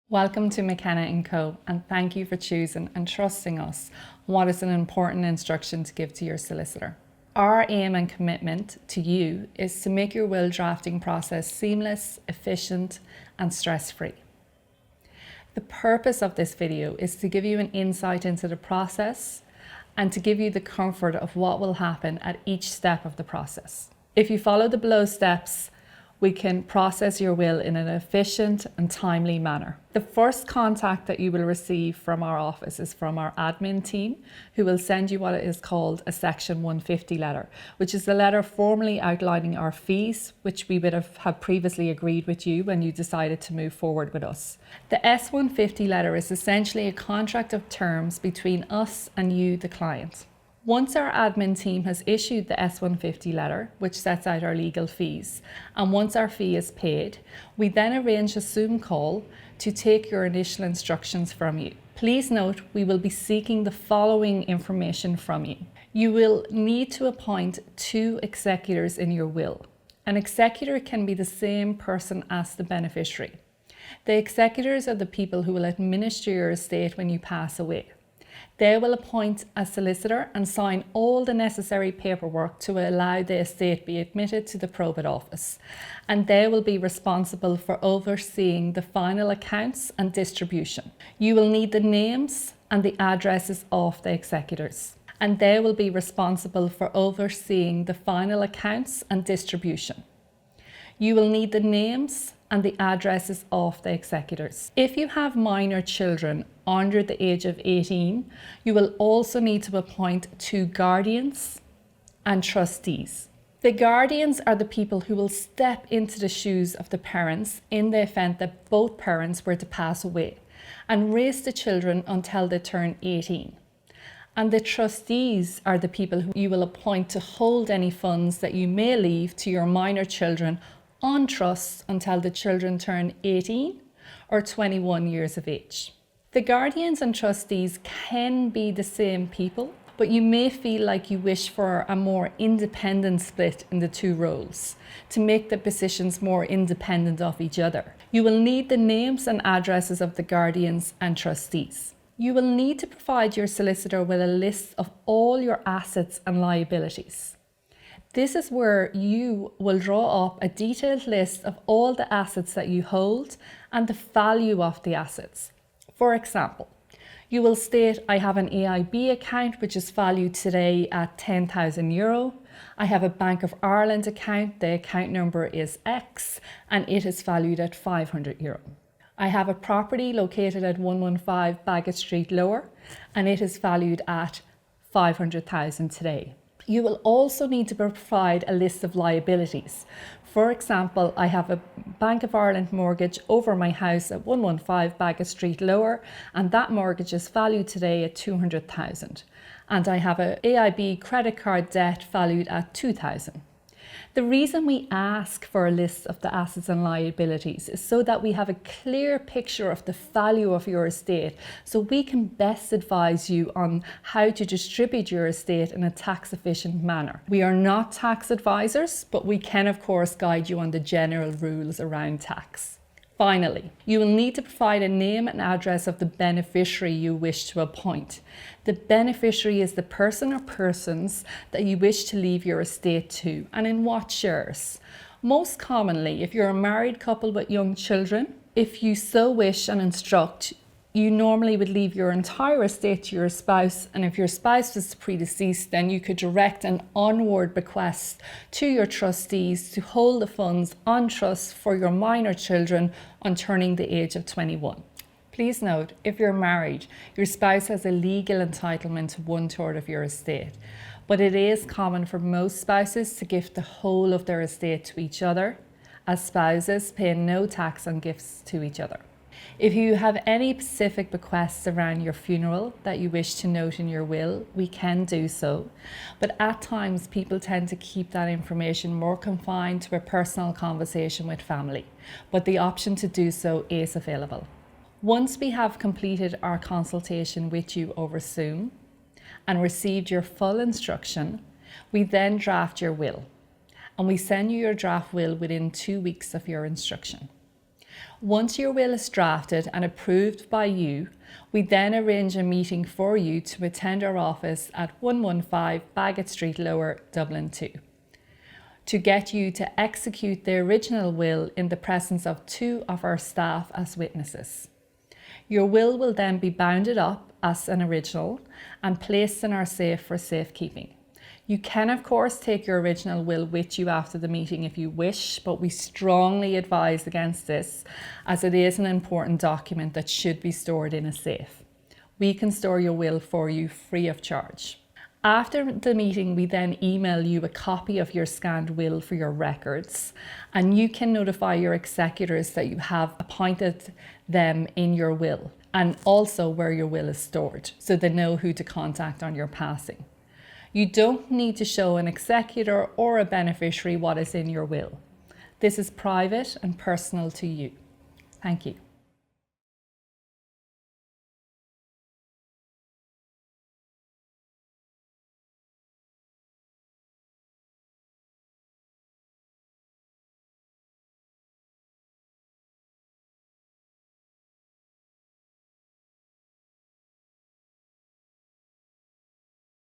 Welcome to McKenna Co, and thank you for choosing and trusting us on what is an important instruction to give to your solicitor. Our aim and commitment to you is to make your will drafting process seamless, efficient, and stress-free. The purpose of this video is to give you an insight into the process and to give you the comfort of what will happen at each step of the process. If you follow the below steps, we can process your will in an efficient and timely manner. The first contact that you will receive from our office is from our admin team, who will send you what is called a Section 150 letter, which is a letter formally outlining our fees, which we would have previously agreed with you when you decided to move forward with us. The S150 letter is essentially a contract of terms between us and you, the client. Once our admin team has issued the S150 letter, which sets out our legal fees, and once our fee is paid, we then arrange a Zoom call to take your initial instructions from you. Please note, we will be seeking the following information from you. You will need to appoint 2 executors in your will. An executor can be the same person as the beneficiary. The executors are the people who will administer your estate when you pass away. They will appoint a solicitor and sign all the necessary paperwork to allow the estate be admitted to the probate office, and they will be responsible for overseeing the final accounts and distribution. You will need the names and the addresses of the executors, and they will be responsible for overseeing the final accounts and distribution. You will need the names and the addresses of the executors. If you have minor children under the age of 18, you will also need to appoint 2 guardians and trustees. The guardians are the people who will step into the shoes of the parents in the event that both parents were to pass away and raise the children until they turn 18. And the trustees are the people who you will appoint to hold any funds that you may leave to your minor children on trust until the children turn 18 or 21 years of age. The guardians and trustees can be the same people, but you may feel like you wish for a more independent split in the 2 roles to make the positions more independent of each other. You will need the names and addresses of the guardians and trustees. You will need to provide your solicitor with a list of all your assets and liabilities. This is where you will draw up a detailed list of all the assets that you hold and the value of the assets. For example, you will state, I have an AIB account which is valued today at €10,000. I have a Bank of Ireland account, the account number is X and it is valued at €500. I have a property located at 115 Bagot Street Lower and it is valued at €500,000 today. You will also need to provide a list of liabilities. For example, I have a Bank of Ireland mortgage over my house at 115 Bagot Street Lower, and that mortgage is valued today at €200,000. And I have an AIB credit card debt valued at €2,000. The reason we ask for a list of the assets and liabilities is so that we have a clear picture of the value of your estate, so we can best advise you on how to distribute your estate in a tax efficient manner. We are not tax advisors, but we can of course guide you on the general rules around tax. Finally, you will need to provide a name and address of the beneficiary you wish to appoint. The beneficiary is the person or persons that you wish to leave your estate to, and in what shares. Most commonly, if you're a married couple with young children, if you so wish and instruct, you normally would leave your entire estate to your spouse, and if your spouse was predeceased, then you could direct an onward bequest to your trustees to hold the funds on trust for your minor children on turning the age of 21. Please note, if you're married, your spouse has a legal entitlement to 1/3 of your estate, but it is common for most spouses to gift the whole of their estate to each other, as spouses pay no tax on gifts to each other. If you have any specific bequests around your funeral that you wish to note in your will, we can do so. But at times, people tend to keep that information more confined to a personal conversation with family. But the option to do so is available. Once we have completed our consultation with you over Zoom and received your full instruction, we then draft your will. And we send you your draft will within 2 weeks of your instruction. Once your will is drafted and approved by you, we then arrange a meeting for you to attend our office at 115 Bagot Street Lower, Dublin 2, to get you to execute the original will in the presence of 2 of our staff as witnesses. Your will then be bounded up as an original and placed in our safe for safekeeping. You can, of course, take your original will with you after the meeting if you wish, but we strongly advise against this, as it is an important document that should be stored in a safe. We can store your will for you free of charge. After the meeting, we then email you a copy of your scanned will for your records, and you can notify your executors that you have appointed them in your will, and also where your will is stored, so they know who to contact on your passing. You don't need to show an executor or a beneficiary what is in your will. This is private and personal to you. Thank you.